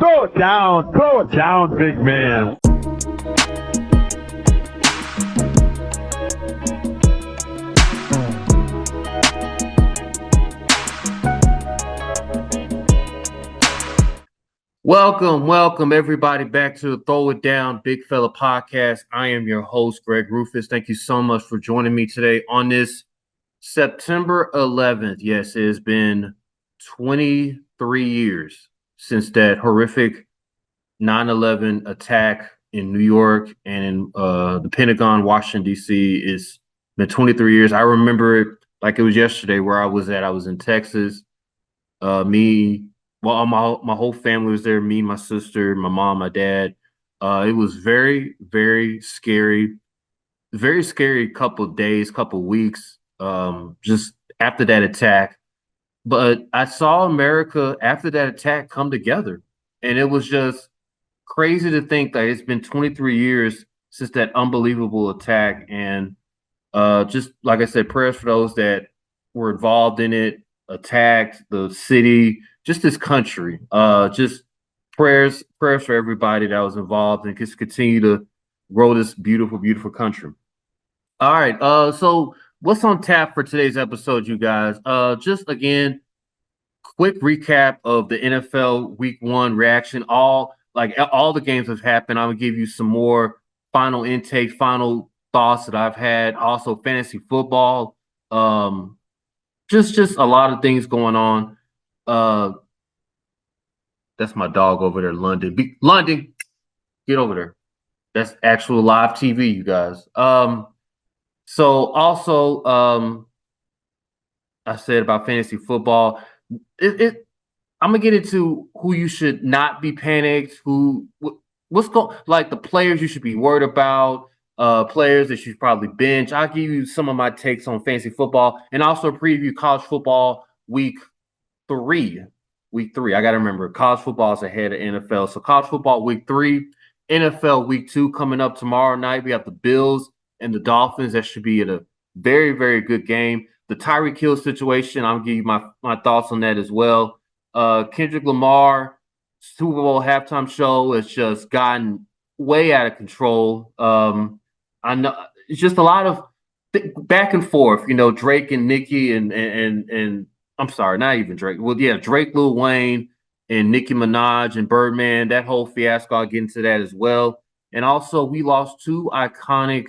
Throw it down, big man. Welcome everybody back to the Throw It Down Big Fella podcast. I am your host, Greg Rufus. Thank you so much for joining me today on this September 11th. Yes, it has been 23 years since that horrific 9/11 attack in New York and in the Pentagon, Washington, D.C. It's been 23 years. I remember it like it was yesterday where I was at. I was in Texas. My whole family was there. Me, my sister, my mom, my dad. It was very, very scary couple of days, couple of weeks, just after that attack. But I saw America after that attack come together, and it was just crazy to think that it's been 23 years since that unbelievable attack. And just like I said, prayers for those that were involved in it, attacked the city, just this country. Just prayers for everybody that was involved, and just continue to grow this beautiful, beautiful country. All right. So what's on tap for today's episode, you guys? Just again, quick recap of the NFL Week 1 reaction. All the games have happened. I'm gonna give you some more final intake, final thoughts that I've had. Also, fantasy football. Just a lot of things going on. That's my dog over there, London. London, get over there. That's actual live TV, you guys. So also, I said about fantasy football. I'm gonna get into who you should not be panicked. What's going like the players you should be worried about. Players that you should probably bench. I'll give you some of my takes on fantasy football and also preview college football week 3. Week 3. I got to remember, college football is ahead of NFL. So college football week 3, NFL week 2 coming up tomorrow night. We have the Bills and the Dolphins. That should be a very, very good game. The Tyreek Hill situation, I'll give you my thoughts on that as well. Kendrick Lamar, Super Bowl halftime show has just gotten way out of control. I know it's just a lot of back and forth, Drake and Nicki and I'm sorry, not even Drake. Well, yeah, Drake, Lil Wayne, and Nicki Minaj and Birdman. That whole fiasco, I'll get into that as well. And also, we lost 2 iconic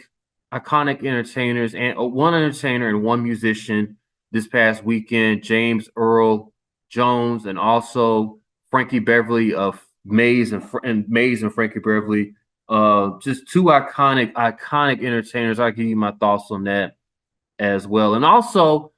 entertainers, and one entertainer and one musician this past weekend. James Earl Jones, and also Frankie Beverly of Maze and Frankie Beverly. Just 2 iconic entertainers. I'll give you my thoughts on that as well. And also,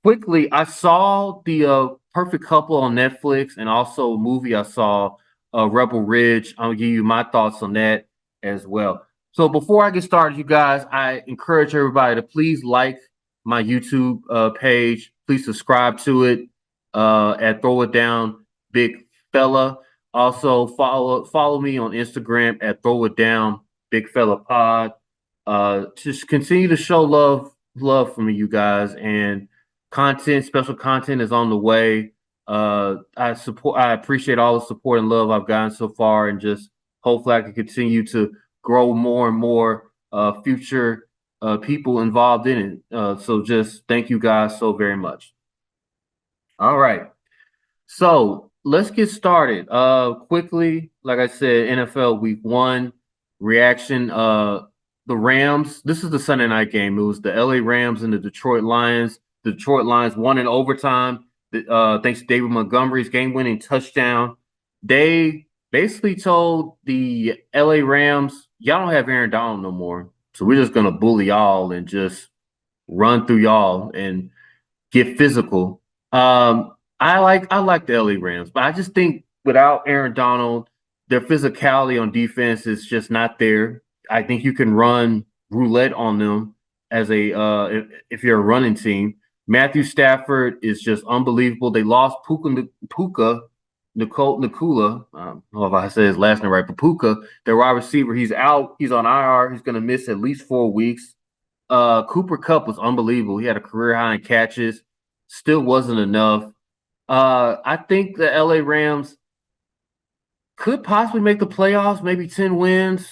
quickly, I saw the Perfect Couple on Netflix, and also a movie I saw, Rebel Ridge. I'll give you my thoughts on that as well. So before I get started, you guys, I encourage everybody to please like my YouTube page. Please subscribe to it at Throw It Down Big Fella. Also follow me on Instagram at Throw It Down Big Fella Pod. Just continue to show love for me, you guys, and special content is on the way. I appreciate all the support and love I've gotten so far, and just hopefully I can continue to grow more and more future people involved in it. So just thank you guys so very much. All right. So let's get started. Quickly, like I said, NFL Week 1 reaction. The Rams. This is the Sunday night game. It was the LA Rams and the Detroit Lions. The Detroit Lions won in overtime. Thanks to David Montgomery's game-winning touchdown. They basically told the LA Rams, y'all don't have Aaron Donald no more. So we're just gonna bully y'all and just run through y'all and get physical. I like the LA Rams, but I just think without Aaron Donald, their physicality on defense is just not there. I think you can run roulette on them as if you're a running team. Matthew Stafford is just unbelievable. They lost Puka Nakula. I don't know if I said his last name right, but Puka, their wide receiver, he's out. He's on IR. He's going to miss at least 4 weeks. Cooper Kupp was unbelievable. He had a career high in catches. Still wasn't enough. I think the LA Rams could possibly make the playoffs, maybe 10 wins,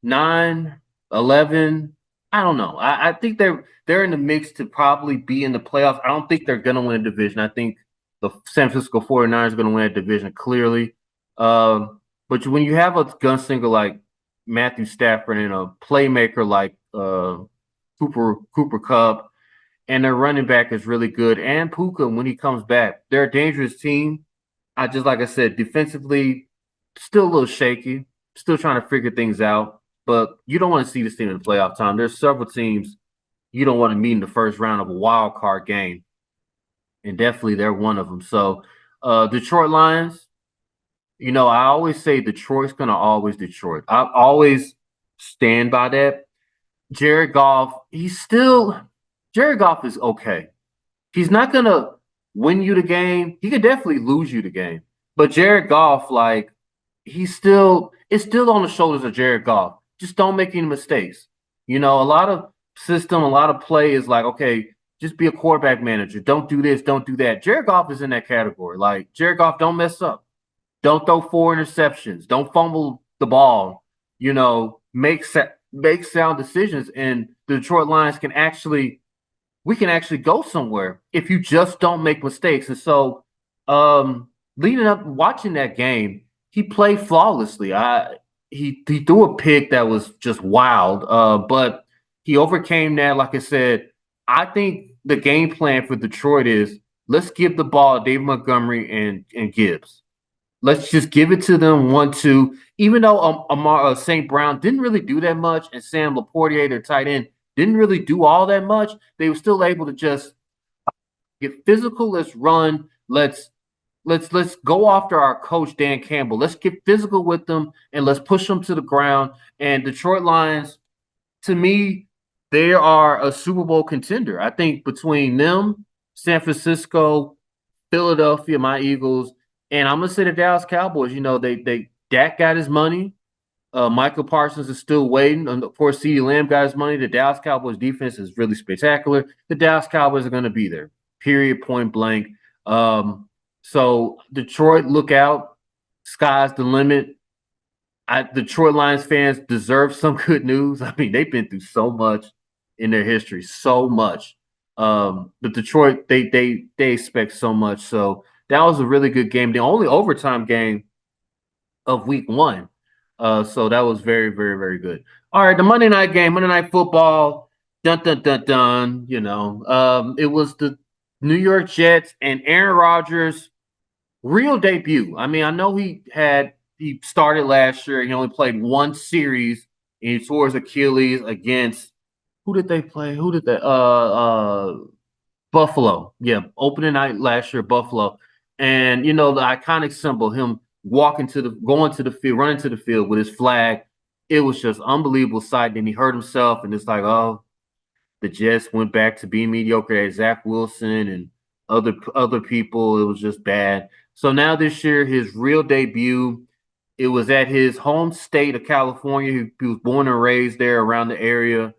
9, 11. I don't know. I think they're in the mix to probably be in the playoffs. I don't think they're going to win a division. I think the San Francisco 49ers are going to win a division clearly. But when you have a gunslinger like Matthew Stafford and a playmaker like Cooper Kupp, and their running back is really good, and Puka when he comes back, they're a dangerous team. Like I said, defensively, still a little shaky, still trying to figure things out. But you don't want to see this team in playoff time. There's several teams you don't want to meet in the first round of a wild card game, and definitely they're one of them. So, Detroit Lions. I always say Detroit's gonna always Detroit. I always stand by that. Jared Goff, Jared Goff is okay. He's not gonna win you the game. He could definitely lose you the game. But Jared Goff, like, it's still on the shoulders of Jared Goff. Just don't make any mistakes. A lot of system, a lot of play is like, okay, just be a quarterback manager. Don't do this, don't do that. Jared Goff is in that category. Like, Jared Goff, don't mess up. Don't throw 4 interceptions. Don't fumble the ball. Make sound decisions. And the Detroit Lions we can actually go somewhere if you just don't make mistakes. And so, leading up, watching that game, he played flawlessly. He threw a pick that was just wild, but he overcame that. Like I said, I think the game plan for Detroit is let's give the ball to David Montgomery and Gibbs. Let's just give it to them 1-2. Even though St. Brown didn't really do that much, and Sam Laportier, their tight end, didn't really do all that much, they were still able to just get physical. Let's run. Let's go after our coach Dan Campbell. Let's get physical with them and let's push them to the ground. And Detroit Lions, to me, they are a Super Bowl contender. I think between them, San Francisco, Philadelphia, my Eagles, and I'm gonna say the Dallas Cowboys. Dak got his money. Michael Parsons is still waiting. Of course, CeeDee Lamb got his money. The Dallas Cowboys defense is really spectacular. The Dallas Cowboys are going to be there. Period. Point blank. So Detroit, look out. Sky's the limit. Detroit Lions fans deserve some good news. I mean, they've been through so much in their history, so much. But Detroit, they expect so much. So that was a really good game. The only overtime game of week 1. So that was very, very, very good. All right, the Monday night game, Monday Night Football. Dun dun dun dun. It was the New York Jets and Aaron Rodgers' real debut. I mean, I know he started last year. He only played one series, and he tore his Achilles against who did they play? Who did they? Buffalo. Yeah, opening night last year, Buffalo. And the iconic symbol, him going to the field, running to the field with his flag. It was just unbelievable sight. Then he hurt himself, and it's like, oh, the Jets went back to being mediocre at Zach Wilson and other people. It was just bad. So now this year, his real debut, it was at his home state of California. He was born and raised there around the area.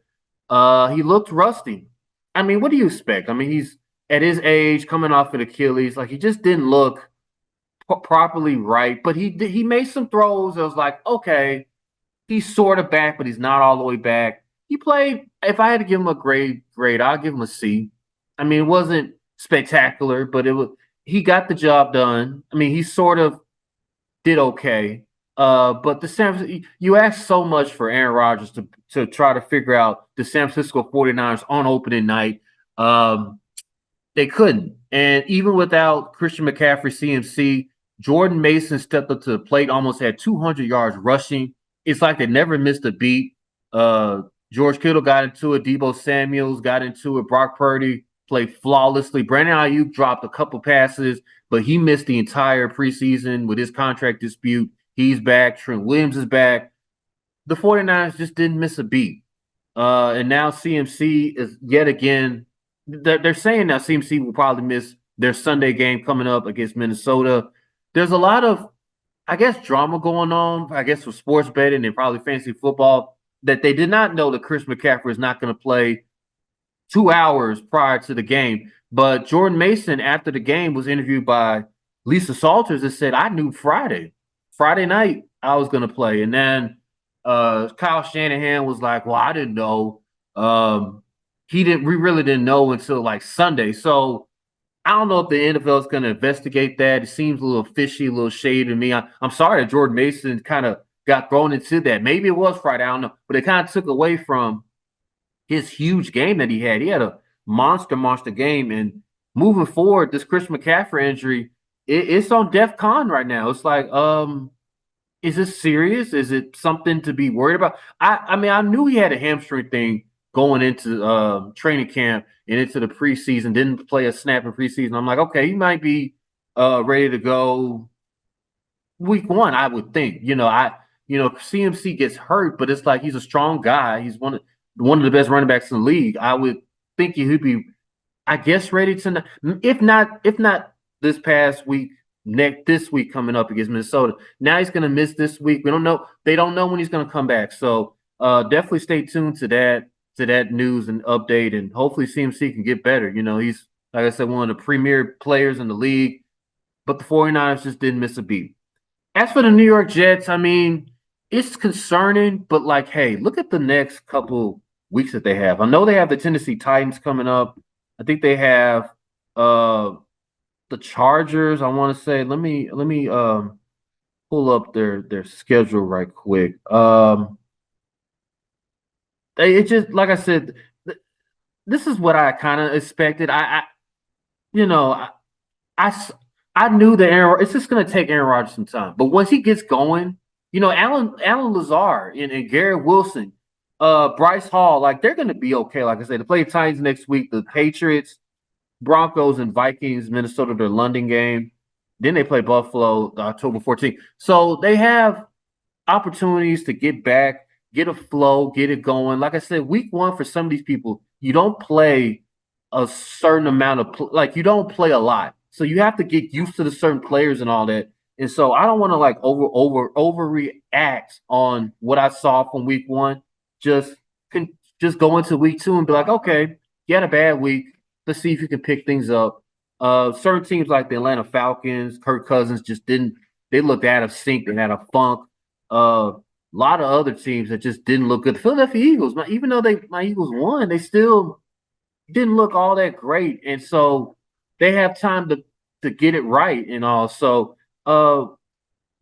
He looked rusty. I mean, what do you expect? I mean, he's at his age, coming off an Achilles. Like, he just didn't look properly right. But he made some throws. I was like, okay, he's sort of back, but he's not all the way back. He played. If I had to give him a grade, I'll give him a C. I mean, it wasn't spectacular, but he got the job done. I mean, he sort of did okay. But you asked so much for Aaron Rodgers to try to figure out the San Francisco 49ers on opening night. They couldn't. And even without Christian McCaffrey, CMC, Jordan Mason stepped up to the plate, almost had 200 yards rushing. It's like they never missed a beat. George Kittle got into it. Deebo Samuels got into it. Brock Purdy played flawlessly. Brandon Ayuk dropped a couple passes, but he missed the entire preseason with his contract dispute. He's back. Trent Williams is back. The 49ers just didn't miss a beat. And now CMC is yet again, they're saying now CMC will probably miss their Sunday game coming up against Minnesota. There's a lot of, I guess, drama going on, I guess, for sports betting and probably fantasy football, that they did not know that Chris McCaffrey is not going to play 2 hours prior to the game. But Jordan Mason, after the game, was interviewed by Lisa Salters and said, I knew Friday. Friday night I was gonna play, and then Kyle Shanahan was like, "Well, I didn't know." He didn't. We really didn't know until like Sunday. So I don't know if the NFL is going to investigate that. It seems a little fishy, a little shady to me. I'm sorry that Jordan Mason kind of got thrown into that. Maybe it was Friday. I don't know, but it kind of took away from his huge game that he had. He had a monster game, and moving forward, this Chris McCaffrey injury, it's on DEF CON right now. It's like, is this serious? Is it something to be worried about? I mean, I knew he had a hamstring thing going into training camp and into the preseason. Didn't play a snap in preseason. I'm like, okay, he might be ready to go week one. I would think. CMC gets hurt, but it's like he's a strong guy. He's one of the best running backs in the league. I would think he'd be, I guess, ready to. If not this past week, this week coming up against Minnesota. Now he's going to miss this week. We don't know. They don't know when he's going to come back. So definitely stay tuned to that news and update, and hopefully CMC can get better. He's, like I said, one of the premier players in the league, but the 49ers just didn't miss a beat. As for the New York Jets, I mean, it's concerning, but like, hey, look at the next couple weeks that they have. I know they have the Tennessee Titans coming up. I think they have the Chargers. I want to say, let me pull up their schedule right quick. It just, like I said, this is what I kind of expected. You know, I, I, I knew that it's just going to take Aaron Rodgers some time. But once he gets going, Alan Lazard and Garrett Wilson, Bryce Hall, like they're going to be okay. Like I said, to play the Titans next week, the Patriots, Broncos, and Vikings, Minnesota, their London game. Then they play Buffalo October 14th. So they have opportunities to get back, get a flow, get it going. Like I said, week one for some of these people, you don't play a certain amount of like you don't play a lot, so you have to get used to the certain players and all that. And so I don't want to like overreact on what I saw from week one. Just just go into week two and be like, okay, you had a bad week. Let's see if you can pick things up. Certain teams like the Atlanta Falcons, Kirk Cousins just didn't. They looked out of sync. They had a funk. A lot of other teams that just didn't look good. The Philadelphia Eagles, even though my Eagles won, they still didn't look all that great. And so they have time to get it right and all. So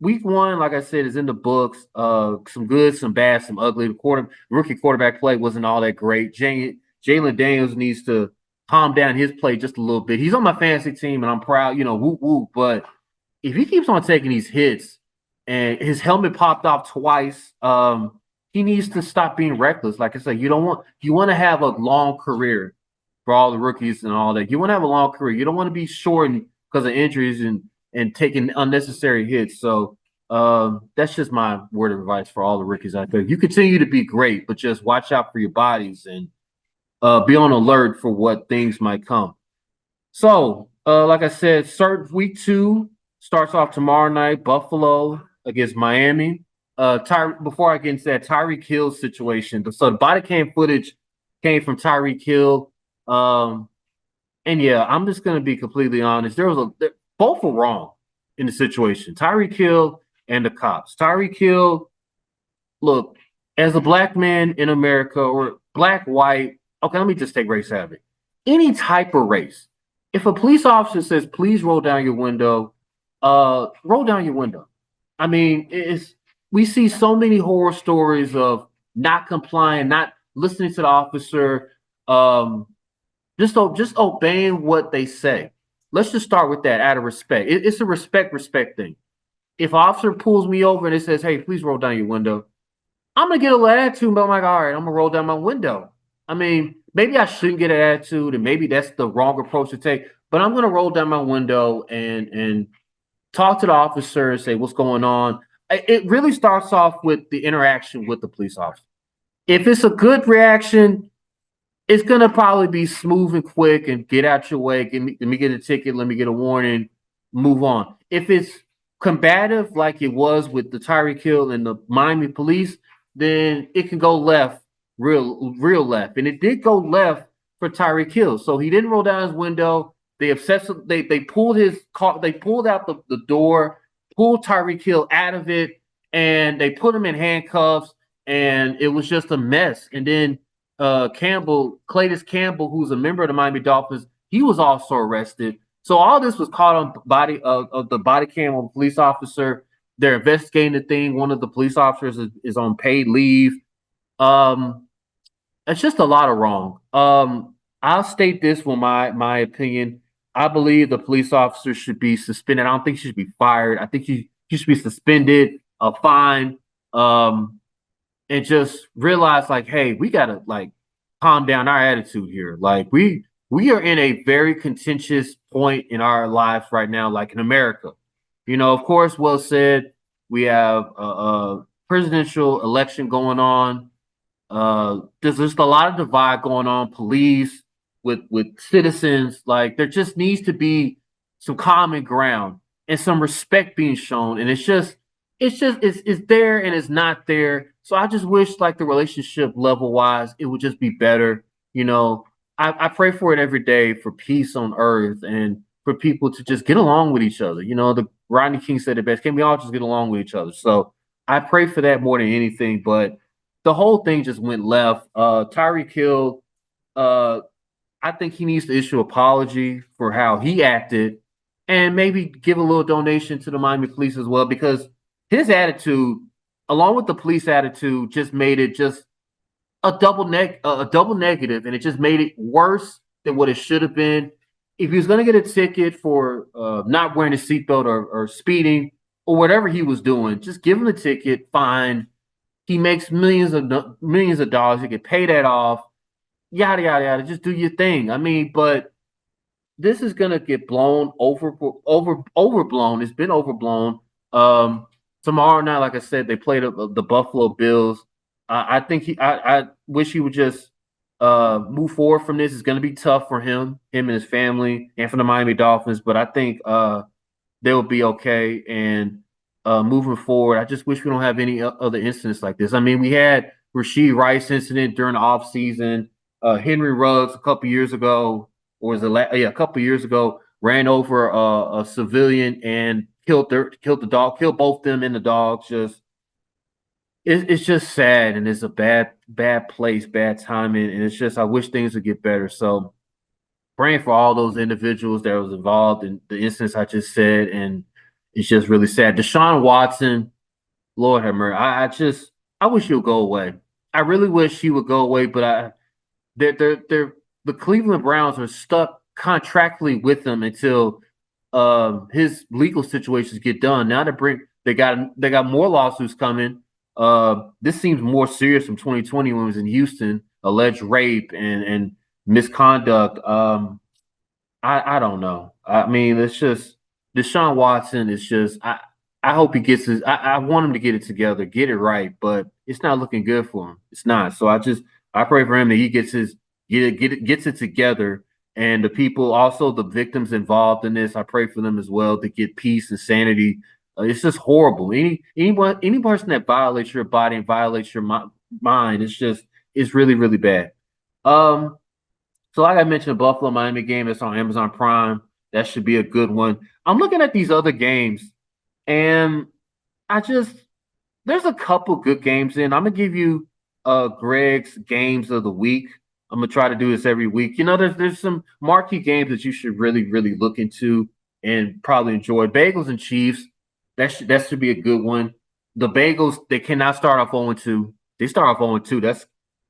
week one, like I said, is in the books. Some good, some bad, some ugly. The rookie quarterback play wasn't all that great. Jalen Daniels needs to calm down his play just a little bit. He's on my fantasy team, and I'm proud, whoop whoop. But if he keeps on taking these hits and his helmet popped off twice, he needs to stop being reckless. Like I said, you want to have a long career for all the rookies and all that. You want to have a long career. You don't want to be shortened because of injuries and taking unnecessary hits. So that's just my word of advice for all the rookies out there. You continue to be great, but just watch out for your bodies and be on alert for what things might come. So, like I said, week two starts off tomorrow night, Buffalo against Miami. Before I get into that, Tyreek Hill's situation. So the body cam footage came from Tyreek Hill. And yeah, I'm just gonna be completely honest. Both were wrong in the situation. Tyreek Hill and the cops. Tyreek Hill, look, as a black man in America or black, white, okay, let me just take race out of it. Any type of race. If a police officer says, please roll down your window, roll down your window. I mean, we see so many horror stories of not complying, not listening to the officer, just obeying what they say. Let's just start with that out of respect. It's a respect thing. If an officer pulls me over and it says, hey, please roll down your window, I'm gonna get a little attitude, but I'm like, all right, I'm gonna roll down my window. I mean, maybe I shouldn't get an attitude, and maybe that's the wrong approach to take, but I'm gonna roll down my window and talk to the officer and say, what's going on? It really starts off with the interaction with the police officer. If it's a good reaction, it's gonna probably be smooth and quick and get out your way. Let me get a ticket. Let me get a warning. Move on. If it's combative, like it was with the Tyreek Hill and the Miami police, then it can go left, real left. And it did go left for Tyreek Hill. So he didn't roll down his window. They pulled his car. They pulled out the door. pulled Tyreek Hill out of it, and they put him in handcuffs, and it was just a mess. And then Claytis Campbell, who's a member of the Miami Dolphins, he was also arrested. So all this was caught on body of the body cam of a police officer. They're investigating the thing. One of the police officers is on paid leave. Um, it's just a lot of wrong. I'll state this with my opinion. I believe the police officer should be suspended. I don't think she should be fired. I think she should be suspended, fined, and just realize like, hey, we gotta like calm down our attitude here. Like we are in a very contentious point in our life right now, like in America. Of course, well said. We have a presidential election going on. There's just a lot of divide going on. Police with citizens, like there just needs to be some common ground and some respect being shown. And it's there and it's not there. So I just wish like the relationship level wise, it would just be better. I pray for it every day for peace on earth and for people to just get along with each other. The Rodney King said it best. Can we all just get along with each other? So I pray for that more than anything. But the whole thing just went left. Tyreek Hill, I think he needs to issue an apology for how he acted and maybe give a little donation to the Miami police as well, because his attitude, along with the police attitude, just made it just a double negative, and it just made it worse than what it should have been. If he was going to get a ticket for not wearing a seatbelt or speeding or whatever he was doing, just give him the ticket, fine. He makes millions of dollars. He could pay that off. Yada yada yada. Just do your thing. I mean, but this is gonna get overblown. It's been overblown. Tomorrow night, like I said, they play the Buffalo Bills. I think I wish he would just move forward from this. It's gonna be tough for him and his family, and for the Miami Dolphins. But I think they'll be okay. And moving forward, I just wish we don't have any other incidents like this. I mean, we had Rashid Rice incident during the offseason. Henry Ruggs a couple years ago, or was it a couple years ago, ran over a civilian and killed the dog, killed both them and the dog. It's just sad, and it's a bad place, bad timing, and it's just I wish things would get better. So praying for all those individuals that was involved in the instance I just said, and it's just really sad. Deshaun Watson, Lord have mercy. I wish he would go away. I really wish he would go away, but they're the Cleveland Browns are stuck contractually with him until his legal situations get done. Now they got more lawsuits coming. This seems more serious from 2020 when he was in Houston, alleged rape and misconduct. I don't know. I mean, it's just Deshaun Watson is just I hope he gets his I want him to get it together, get it right, but it's not looking good for him. It's not. So I pray for him that he gets it together, and the people, also the victims involved in this, I pray for them as well to get peace and sanity. It's just horrible. Any person that violates your body and violates your mind, it's really really bad. So like I mentioned, the Buffalo Miami game that's on Amazon Prime. That should be a good one. I'm looking at these other games, and I just there's a couple good games in. I'm gonna give you Greg's games of the week. I'm gonna try to do this every week. There's some marquee games that you should really, really look into and probably enjoy. Bagels and Chiefs, that should be a good one. The Bagels, they cannot start off 0-2. They start off 0-2.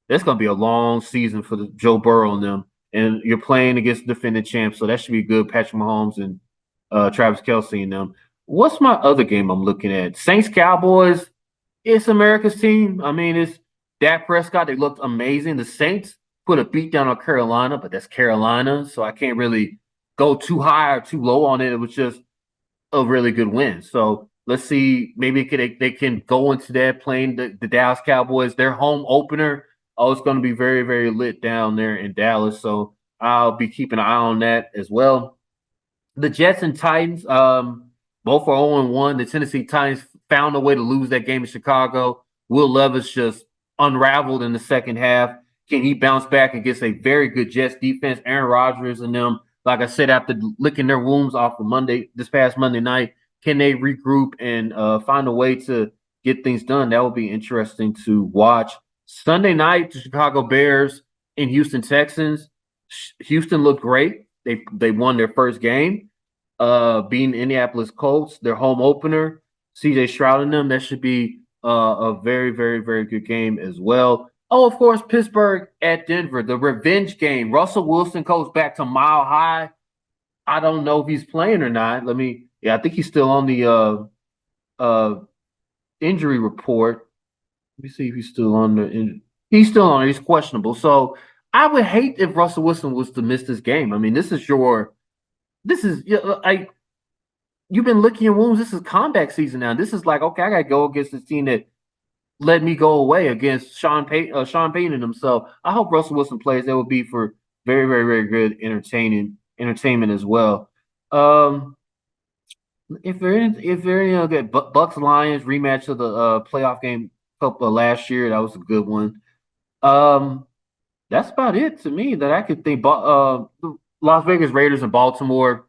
That's gonna be a long season for the Joe Burrow and them. And you're playing against the defending champs, so that should be good. Patrick Mahomes and Travis Kelce and them. What's my other game I'm looking at? Saints Cowboys. It's America's team. I mean, it's Dak Prescott. They looked amazing. The Saints put a beat down on Carolina, but that's Carolina, so I can't really go too high or too low on it. It was just a really good win. So let's see. Maybe they can go into that playing the Dallas Cowboys. Their home opener. Oh, it's going to be very, very lit down there in Dallas. So I'll be keeping an eye on that as well. The Jets and Titans, both are 0-1. The Tennessee Titans found a way to lose that game in Chicago. Will Levis just unraveled in the second half. Can he bounce back against a very good Jets defense? Aaron Rodgers and them, like I said, after licking their wounds off of this past Monday night, Can they regroup and find a way to get things done? That would be interesting to watch. Sunday night, the Chicago Bears and Houston Texans. Houston looked great. They won their first game, beating Indianapolis Colts, their home opener. CJ Stroud and them. That should be a very, very, very good game as well. Oh, of course, Pittsburgh at Denver, the revenge game. Russell Wilson goes back to Mile High. I don't know if he's playing or not. I think he's still on the injury report. Let me see if he's still on the. He's still on. He's questionable. So I would hate if Russell Wilson was to miss this game. I mean, this is you've been licking your wounds. This is comeback season now. This is like, okay, I gotta go against this team that let me go away against Sean Payton and himself. I hope Russell Wilson plays. That would be for very, very, very good entertainment as well. If they're good Bucks Lions rematch of the playoff game last year, that was a good one. That's about it to me that I could think. Las Vegas Raiders and Baltimore.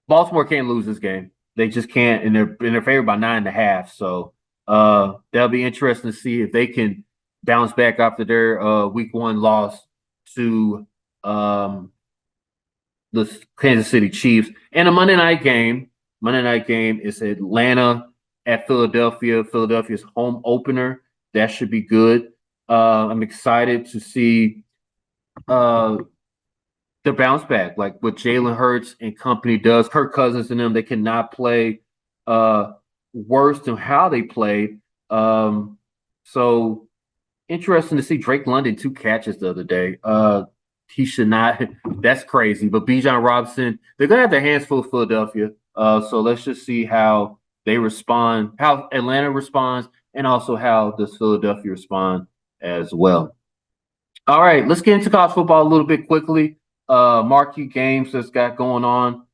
Baltimore can't lose this game. They just can't, and they're favored by 9.5. So that'll be interesting to see if they can bounce back after their week 1 loss to the Kansas City Chiefs. And a Monday night game. Monday night game is Atlanta at Philadelphia. Philadelphia's home opener. That should be good. I'm excited to see the bounce back, like what Jalen Hurts and company does. Kirk Cousins and them, they cannot play worse than how they played. So interesting to see Drake London 2 catches the other day. He should not. That's crazy. But Bijan Robinson, they're gonna have their hands full of Philadelphia. So let's just see how they respond, how Atlanta responds, and also how does Philadelphia respond as well. All right, let's get into college football a little bit quickly. Marquee games that's got going on.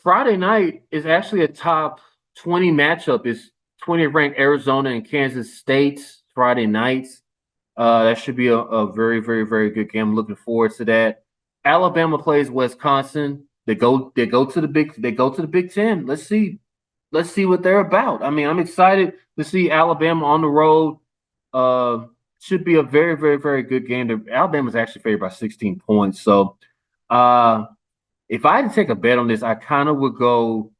Friday night is actually a top 20 matchup. It's 20th ranked Arizona and Kansas State Friday nights. That should be a very, very, very good game. I'm looking forward to that. Alabama plays Wisconsin. They go to the Big Ten. Let's see what they're about. I mean, I'm excited to see Alabama on the road. Should be a very, very, very good game. Alabama's actually favored by 16 points. So if I had to take a bet on this, I kind of would go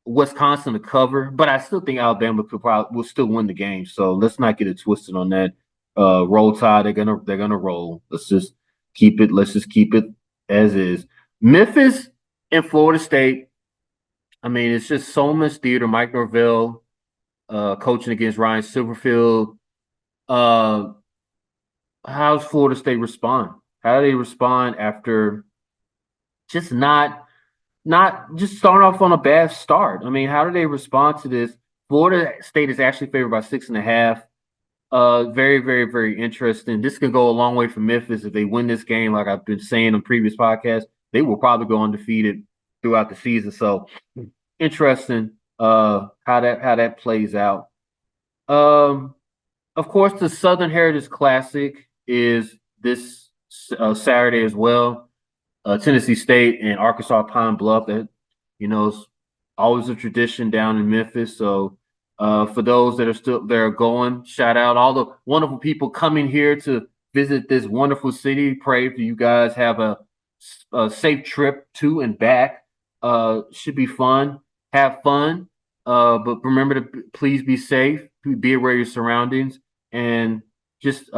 Wisconsin to cover, but I still think Alabama will still win the game. So let's not get it twisted on that. Roll Tide, they're gonna roll. Let's just keep it as is. Memphis and Florida State. I mean, it's just so much theater. Mike Norvell coaching against Ryan Silverfield. How's Florida State respond? How do they respond after just not just starting off on a bad start? I mean, how do they respond to this? Florida State is actually favored by 6.5. Very, very, very interesting. This can go a long way for Memphis if they win this game. Like I've been saying on previous podcasts, they will probably go undefeated throughout the season. So interesting how that plays out. Of course, the Southern Heritage Classic is this Saturday as well. Tennessee State and Arkansas Pine Bluff. That is always a tradition down in Memphis. So for those that are still there going, shout out all the wonderful people coming here to visit this wonderful city. Pray for you guys have a safe trip to and back. Should be fun. Have fun. But remember to please be safe. Be aware of your surroundings and just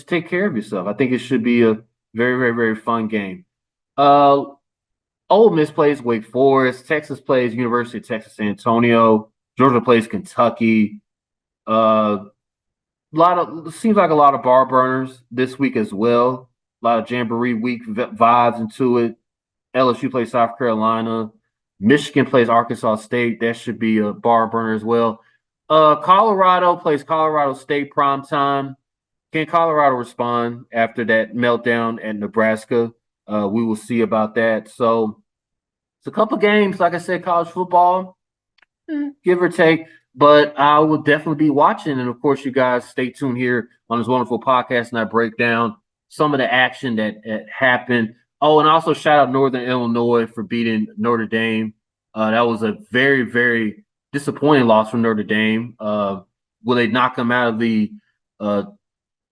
take care of yourself. I think it should be a very, very, very fun game. Ole Miss plays Wake Forest. Texas plays University of Texas San Antonio. Georgia plays Kentucky. Seems like a lot of bar burners this week as well. A lot of Jamboree Week vibes into it. LSU plays South Carolina. Michigan plays Arkansas State. That should be a bar burner as well. Colorado plays Colorado State primetime. Can Colorado respond after that meltdown at Nebraska? We will see about that. So it's a couple games, like I said, college football, give or take. But I will definitely be watching. And, of course, you guys stay tuned here on this wonderful podcast, and I break down some of the action that happened. Oh, and also shout out Northern Illinois for beating Notre Dame. That was a very, very disappointing loss for Notre Dame. Will they knock them out of uh,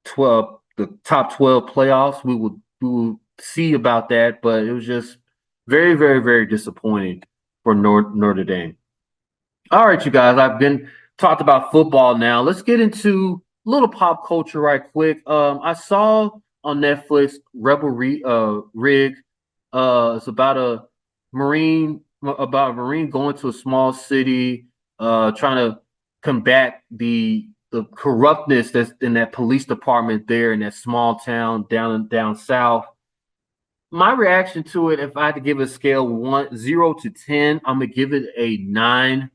12, the top 12 playoffs? We will see about that, but it was just very, very, very disappointing for Notre Dame. All right, you guys, I've been talked about football now. Let's get into a little pop culture right quick. I saw on Netflix Rig. It's about a Marine going to a small city, trying to combat the corruptness that's in that police department there in that small town down south. My reaction to it, if I had to give it a scale 0 to 10, I'm gonna give it a 9.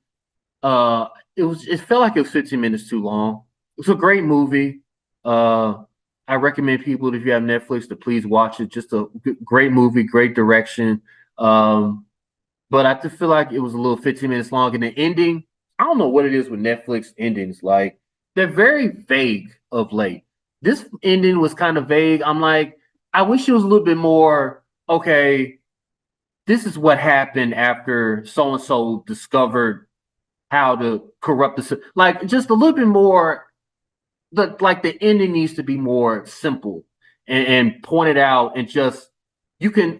It felt like it was 15 minutes too long. It's a great movie. Uh, I recommend people, if you have Netflix, to please watch it. Just a great movie, great direction. Um, but I just feel like it was a little 15 minutes long. And the ending, I don't know what it is with Netflix endings. Like, they're very vague of late. This ending was kind of vague. I'm like, I wish it was a little bit more, okay, this is what happened after so and so discovered how to corrupt the, like, just a little bit more. The ending needs to be more simple and pointed out, and just you can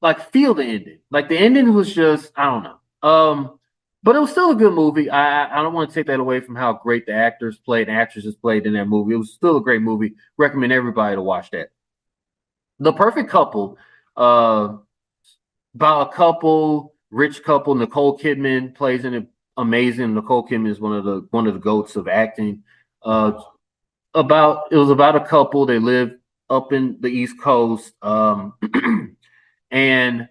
like feel the ending. Like, the ending was just, I don't know. But it was still a good movie. I don't want to take that away from how great the actors played and actresses played in that movie. It was still a great movie. Recommend everybody to watch that. The Perfect Couple, uh, about a couple, rich couple. Nicole Kidman plays in it amazing. Nicole Kidman is one of the goats of acting. Uh, it was about a couple. They live up in the East Coast, and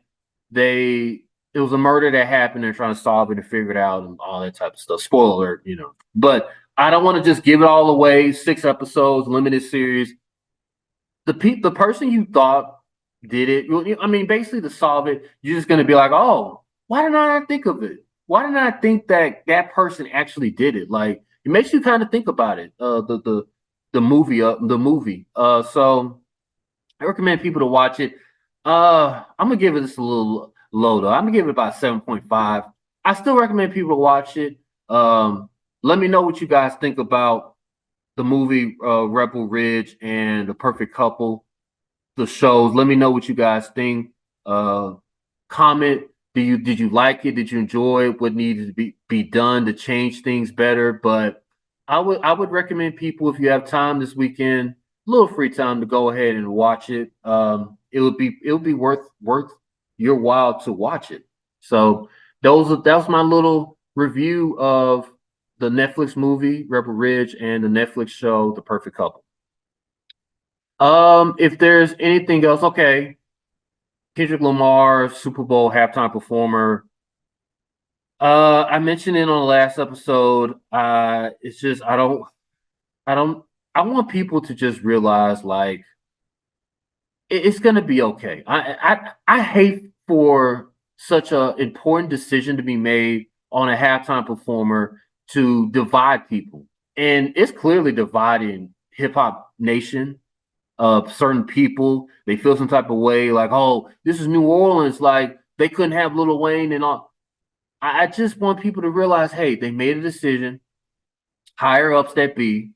they it was a murder that happened. They're trying to solve it and figure it out and all that type of stuff. Spoiler alert. But I don't want to just give it all away. 6 episodes, limited series. The person you thought did it. I mean, basically, to solve it, you're just going to be like, oh, why did I not think of it? Why did I not think that that person actually did it? Like, it makes you kind of think about it. The movie. So I recommend people to watch it. I'm gonna give it just a little low though. I'm gonna give it about 7.5. I still recommend people to watch it. Let me know what you guys think about the movie Rebel Ridge and The Perfect Couple, the shows. Let me know what you guys think. Uh, Comment. Did you like it? Did you enjoy it? What needed to be done to change things better? But I would recommend people, if you have time this weekend, a little free time, to go ahead and watch it. It would be worth your while to watch it. So that was my little review of the Netflix movie Rebel Ridge and the Netflix show The Perfect Couple. If there's anything else, okay. Kendrick Lamar, Super Bowl halftime performer. I mentioned it on the last episode. It's just I don't, I want people to just realize, like, it's gonna be okay. I hate for such a important decision to be made on a halftime performer to divide people, and it's clearly dividing hip hop nation. Certain people, they feel some type of way, like, oh, this is New Orleans, like they couldn't have Lil Wayne and all. I just want people to realize, hey, they made a decision. Higher ups that be,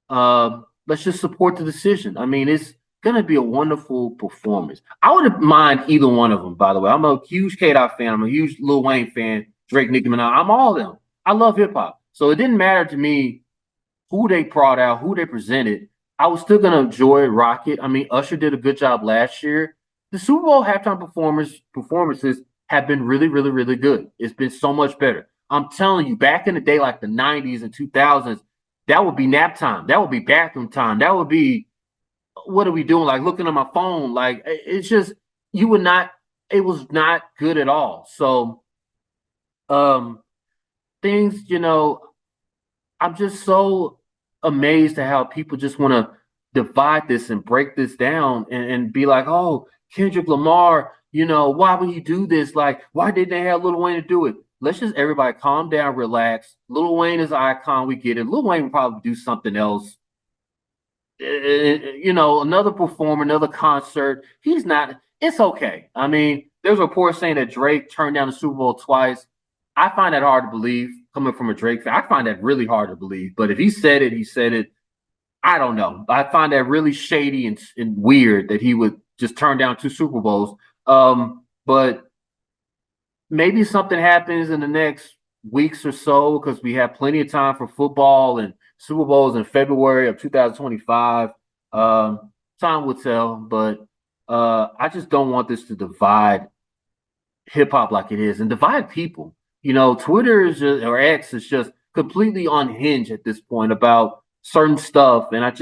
let's just support the decision. I mean, it's gonna be a wonderful performance. I wouldn't mind either one of them. By the way, I'm a huge K Dot fan. I'm a huge Lil Wayne fan. Drake, Nicki Minaj. I'm all of them. I love hip hop, so it didn't matter to me who they brought out, who they presented. I was still gonna enjoy rock it. I mean, Usher did a good job last year. The Super Bowl halftime performances have been really, really, really good. It's been so much better. I'm telling you, back in the day, like the 90s and 2000s, that would be nap time. That would be bathroom time. That would be, what are we doing? Like, looking at my phone. Like, it's just, you would not. It was not good at all. So, um, things, I'm just so amazed at how people just want to divide this and break this down, and be like, oh, Kendrick Lamar, why would he do this? Like, why didn't they have Lil Wayne to do it? Let's just everybody calm down, relax. Lil Wayne is an icon. We get it. Lil Wayne will probably do something else. Another performer, another concert. He's not. It's okay. I mean, there's reports saying that Drake turned down the Super Bowl twice. I find that hard to believe coming from a Drake fan. I find that really hard to believe. But if he said it, he said it. I don't know. I find that really shady and weird that he would just turn down 2 Super Bowls. But maybe something happens in the next weeks or so because we have plenty of time for football and Super Bowls in February of 2025. Time will tell, but I just don't want this to divide hip hop like it is and divide people. Twitter is just, or X is just completely unhinged at this point about certain stuff, and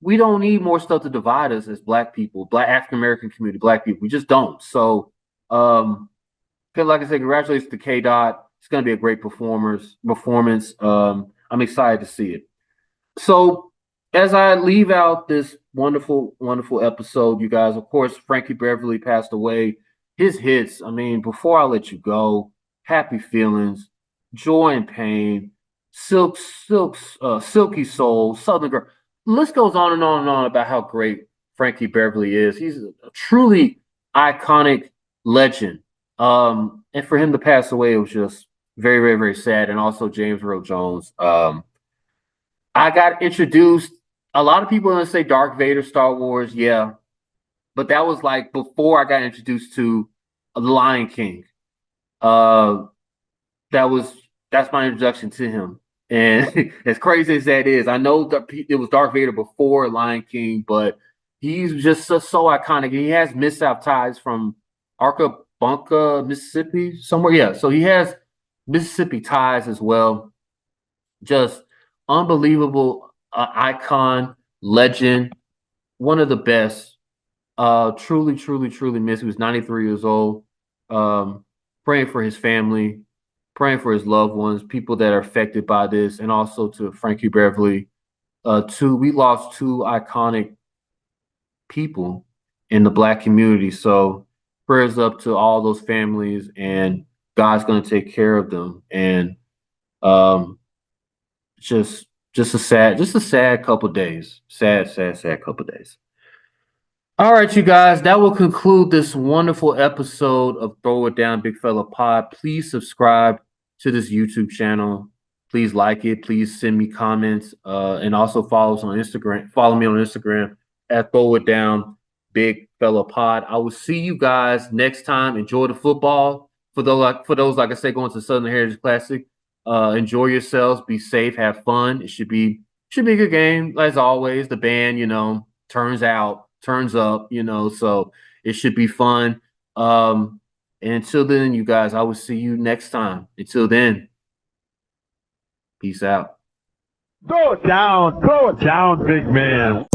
we don't need more stuff to divide us as Black people, Black African American community, Black people. We just don't. So, like I said, congratulations to K Dot. It's going to be a great performance. I'm excited to see it. So, as I leave out this wonderful, wonderful episode, you guys, of course, Frankie Beverly passed away. His hits, I mean, Before I Let You Go, Happy Feelings, Joy and Pain, Silky Soul, Southern Girl. The list goes on and on and on about how great Frankie Beverly is. He's a truly iconic legend. And for him to pass away, it was just very, very, very sad. And also James Earl Jones. I got introduced. A lot of people are gonna say Darth Vader, Star Wars, yeah, but that was like before I got introduced to The Lion King. Uh, that's my introduction to him. And as crazy as that is, I know that it was Darth Vader before Lion King, but he's just so iconic. He has Mississippi ties from Arcabunca, Mississippi, somewhere. Yeah, so he has Mississippi ties as well. Just unbelievable icon, legend, one of the best. Truly, truly, truly miss. He was 93 years old. Praying for his family, praying for his loved ones, people that are affected by this, and also to Frankie Beverly. We lost 2 iconic people in the Black community. So prayers up to all those families, and God's going to take care of them. And just a sad couple days. Sad couple days. All right, you guys, that will conclude this wonderful episode of Throw It Down Big Fella Pod. Please subscribe to this YouTube channel. Please like it. Please send me comments, and also follow us on Instagram. Follow me on Instagram at Throw It Down Big Fella Pod. I will see you guys next time. Enjoy the football. For those, like I said, going to Southern Heritage Classic. Enjoy yourselves. Be safe. Have fun. It should be a good game as always. The band, turns up, so it should be fun. And until then, you guys, I will see you next time. Until then, peace out. Throw it down, big man.